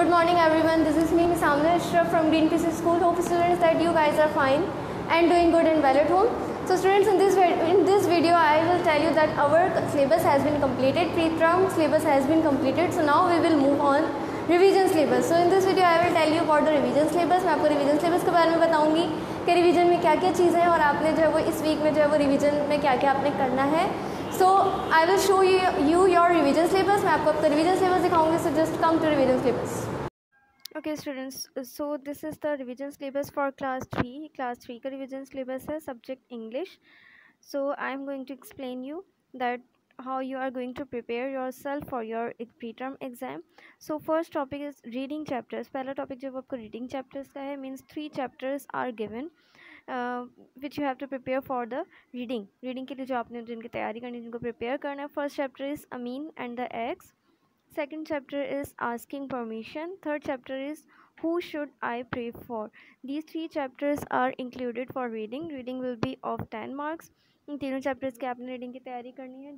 Good morning everyone, this is me Samna Ashraf from Green Pieces School. Hope students that you guys are fine and doing good and well at home. So students, in this video I will tell you that our syllabus has been completed, pre-term syllabus has been completed. So now we will move on revision syllabus. So in this video I will tell you about the revision syllabus. मैं आपको revision syllabus के बारे में बताऊंगी कि revision में क्या क्या चीज़ें हैं और आपने जो है वो इस वीक में जो है वो revision में क्या क्या आपने करना है. So I will show you your revision syllabus. मैं आपको आपका revision syllabus दिखाऊंगी. So just come to revision syllabus. Okay students, so this is the revision syllabus for class 3. Class 3 का revision syllabus है subject English. So I am going to explain you that how you are going to prepare yourself for your pre-term exam. So first topic is reading chapters. पहला topic जो आपको reading chapters का है means 3 chapters are given. Which you have to prepare for the reading के लिए जो आपने जिनकी तैयारी करनी है जिनको prepare करना है. First chapter is Amin and the eggs. Second chapter is asking permission. Third chapter is who should I pray for. These 3 chapters are included for reading. Reading will be of 10 marks. इन तीनों chapters की आपने reading की तैयारी करनी है.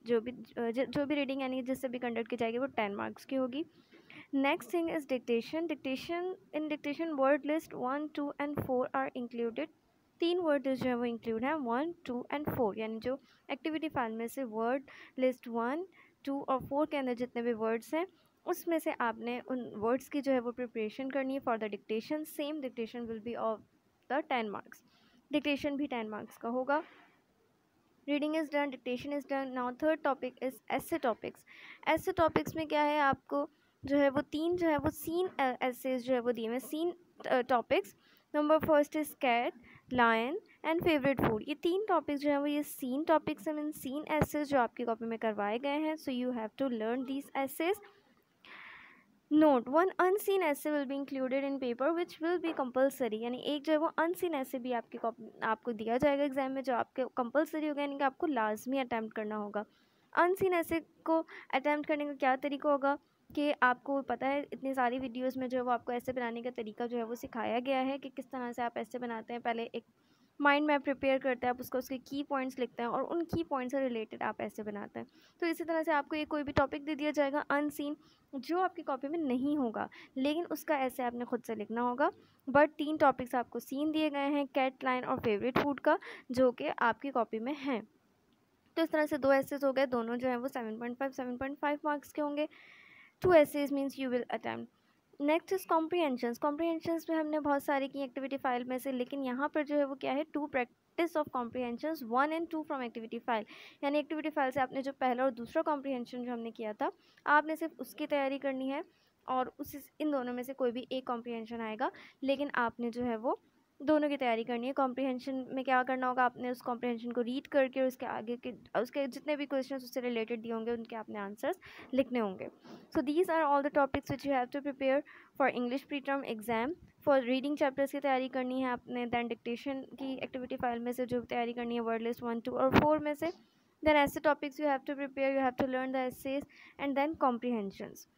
जो भी reading यानी जिससे भी कंडक्ट की जाएगी वो 10 मार्क्स की होगी. Next thing is dictation word list 1, 2 and 4 are included. 3 word जो है वो इंक्लूड हैं 1, 2 and 4. यानी जो एक्टिविटी फाइल में से वर्ड लिस्ट 1, 2 और 4 के अंदर जितने भी वर्ड्स हैं उसमें से आपने उन वर्ड्स की जो है वो प्रिपरेशन करनी है for the dictation. Same dictation will be of the 10 marks. Dictation भी 10 मार्क्स का होगा. Reading is done, dictation is done. Now third topic is essay topics. Essay topics में क्या है, आपको जो है वो 3 जो है वो सीन एसेज जो है वो दिए हुए seen topics. Number first is cat, lion and favourite food. ये 3 टॉपिक्स जो है वो ये सीन टॉपिक्स हैं, मीन सीन एसेज जो आपकी कॉपी में करवाए गए हैं. So you have to learn these essays. Note, 1 unseen essay will be included in paper which will be compulsory. यानी एक जो है वो अनसीन ऐसे भी आपकी आपको दिया जाएगा एग्जाम में जो आपके कंपलसरी होगा, यानी कि आपको लाजमी अटैम्प्ट करना होगा. अनसीन ऐसे को अटैम्प्ट करने का क्या तरीका होगा कि आपको पता है इतनी सारी वीडियोस में जो है वो आपको ऐसे बनाने का तरीका जो है वो सिखाया गया है कि किस तरह से आप ऐसे बनाते हैं. पहले एक माइंड मैप प्रिपेयर करते हैं, आप उसके की पॉइंट्स लिखते हैं और उन की पॉइंट्स से रिलेटेड आप ऐसे बनाते हैं. तो इसी तरह से आपको ये कोई भी टॉपिक दे दिया जाएगा अनसीन जो आपकी कॉपी में नहीं होगा, लेकिन उसका ऐसे आपने खुद से लिखना होगा. बट 3 टॉपिक्स आपको सीन दिए गए हैं, कैट, लाइन और फेवरेट फूड का, जो कि आपकी कॉपी में हैं. तो इस तरह से 2 एसेज हो गए, दोनों जो है वो 7.5 मार्क्स के होंगे. 2 essays means you will attempt. Next is comprehensions. Comprehensions में हमने बहुत सारी की एक्टिविटी फाइल में से, लेकिन यहाँ पर जो है वो क्या है 2 practice of comprehensions 1 and 2 from activity file. यानी एक्टिविटी फाइल से आपने जो पहला और दूसरा कॉम्प्रीहेंशन जो हमने किया था आपने सिर्फ उसकी तैयारी करनी है और इन दोनों में से कोई भी एक कॉम्प्रीहेंशन आएगा, लेकिन आपने जो है वो दोनों की तैयारी करनी है. कॉम्प्रीहेंशन में क्या करना होगा, आपने उस कॉम्प्रीहेंशन को रीड करके उसके आगे के उसके जितने भी क्वेश्चन उससे रिलेटेड दिए होंगे उनके आपने आंसर्स लिखने होंगे. So these are all the topics which you have to prepare for English pre term exam. For reading chapters की तैयारी करनी है आपने, दैन डिक्टेशन की एक्टिविटी फाइल में से जो तैयारी करनी है वर्ड लिस्ट 1, 2 और 4 में से. then essay topics you have to prepare, you have to learn the essays and then comprehensions.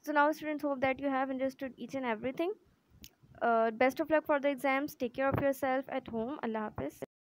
So now students, hope that you have understood each and everything. Best of luck for the exams. Take care of yourself at home. Allah Hafiz.